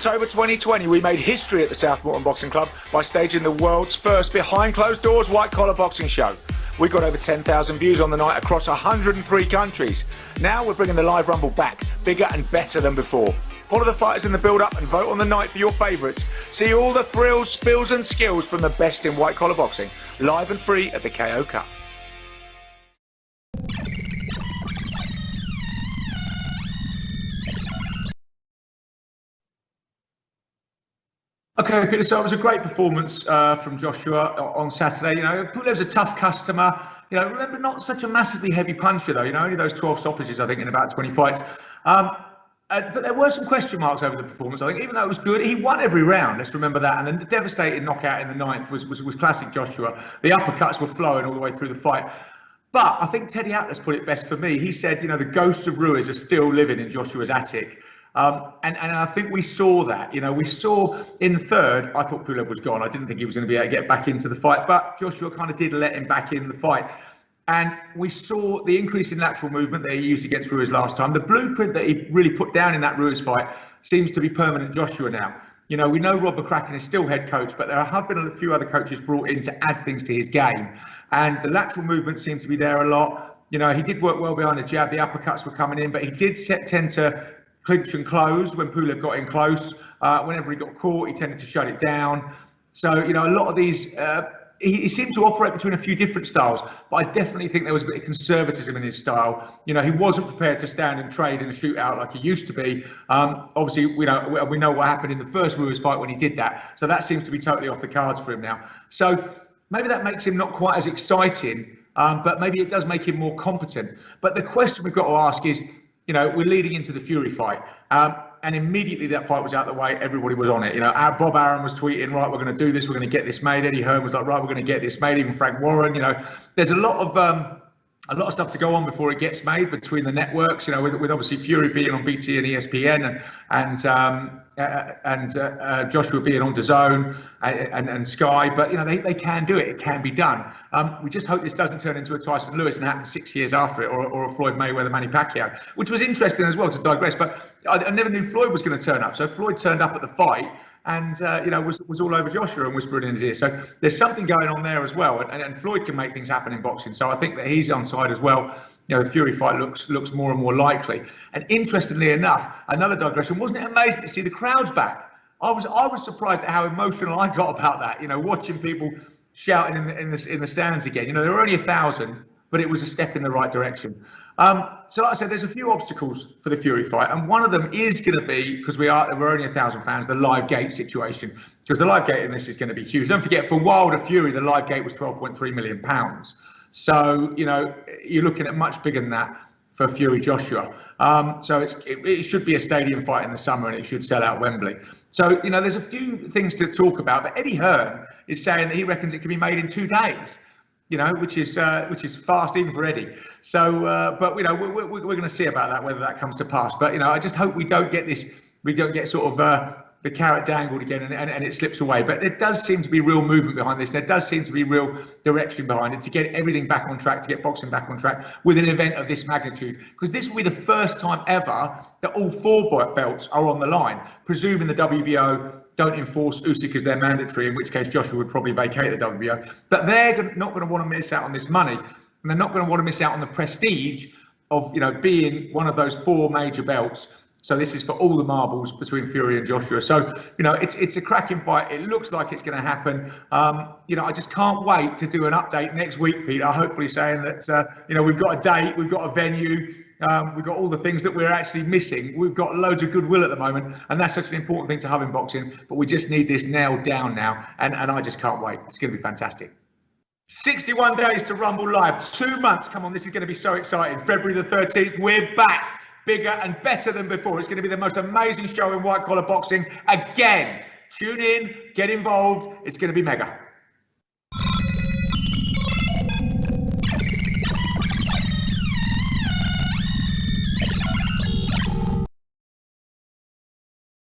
October 2020, we made history at the Southmorton Boxing Club by staging the world's first behind-closed-doors white-collar boxing show. We got over 10,000 views on the night across 103 countries. Now we're bringing the live rumble back, bigger and better than before. Follow the fighters in the build-up and vote on the night for your favourites. See all the thrills, spills and skills from the best in white-collar boxing, live and free at the KO Cup. Okay, Peter, so it was a great performance from Joshua on Saturday. You know, Pulev's a tough customer. You know, remember, not such a massively heavy puncher, though. You know, only those 12 stoppages, I think, in about 20 fights. But there were some question marks over the performance. I think even though it was good, he won every round. Let's remember that. And then the devastating knockout in the ninth was classic Joshua. The uppercuts were flowing all the way through the fight. But I think Teddy Atlas put it best for me. He said, you know, the ghosts of Ruiz are still living in Joshua's attic. And I think we saw that. You know, we saw in the third, I thought Pulev was gone. I didn't think he was going to be able to get back into the fight, but Joshua kind of did let him back in the fight. And we saw the increase in lateral movement that he used against Ruiz last time. The blueprint that he really put down in that Ruiz fight seems to be permanent Joshua now. You know, we know Rob McCracken is still head coach, but there have been a few other coaches brought in to add things to his game. And the lateral movement seems to be there a lot. You know, he did work well behind the jab. The uppercuts were coming in, but he did tend to clinch and close when Pulev got in close. Whenever he got caught, he tended to shut it down. So, you know, a lot of these, he seemed to operate between a few different styles, but I definitely think there was a bit of conservatism in his style. You know, he wasn't prepared to stand and trade in a shootout like he used to be. Obviously, we know what happened in the first Ruiz fight when he did that. So that seems to be totally off the cards for him now. So maybe that makes him not quite as exciting, but maybe it does make him more competent. But the question we've got to ask is, you know, we're leading into the Fury fight, and immediately that fight was out of the way. Everybody was on it. You know, Bob Arum was tweeting, right, we're going to do this. We're going to get this made. Eddie Hearn was like, right, we're going to get this made. Even Frank Warren. You know, there's a lot of stuff to go on before it gets made between the networks. You know, with obviously Fury being on BT and ESPN, and Joshua being on DAZN and Sky, but you know they can do it. It can be done. We just hope this doesn't turn into a Tyson Lewis and happen 6 years after it, or a Floyd Mayweather Manny Pacquiao, which was interesting as well, to digress. But I never knew Floyd was going to turn up. So Floyd turned up at the fight and you know was all over Joshua and whispered in his ear. So there's something going on there as well. And Floyd can make things happen in boxing. So I think that he's on side as well. You know, the Fury fight looks more and more likely. And interestingly enough, another digression, wasn't it amazing to see the crowds back? I was surprised at how emotional I got about that. You know, watching people shouting in the stands again. You know, there were only 1,000, but it was a step in the right direction. So like I said, there's a few obstacles for the Fury fight, and one of them is going to be, because we're only 1,000 fans, the live gate situation. Because the live gate in this is going to be huge. Don't forget, for Wilder Fury, the live gate was £12.3 million. So, you know, you're looking at much bigger than that for Fury Joshua. So it should be a stadium fight in the summer, and it should sell out Wembley. So, you know, there's a few things to talk about. But Eddie Hearn is saying that he reckons it can be made in 2 days. You know, which is fast even for Eddie. So, but you know, we're going to see about that, whether that comes to pass. But you know, I just hope we don't get sort of the carrot dangled again and it slips away. But there does seem to be real movement behind this. There does seem to be real direction behind it to get everything back on track, to get boxing back on track with an event of this magnitude. Because this will be the first time ever that all 4 belts are on the line, presuming the WBO don't enforce Usyk as their mandatory, in which case Joshua would probably vacate the WBO. But they're not going to want to miss out on this money, and they're not going to want to miss out on the prestige of, you know, being one of those 4 major belts. So this is for all the marbles between Fury and Joshua. So, you know, it's a cracking fight. It looks like it's going to happen. You know, I just can't wait to do an update next week, Peter, hopefully saying that, you know, we've got a date, we've got a venue, we've got all the things that we're actually missing. We've got loads of goodwill at the moment, and that's such an important thing to have in boxing. But we just need this nailed down now, and I just can't wait. It's going to be fantastic. 61 days to Rumble Live, 2 months. Come on, this is going to be so exciting. February the 13th, we're back. Bigger and better than before. It's going to be the most amazing show in white collar boxing again. Tune in, get involved. It's going to be mega.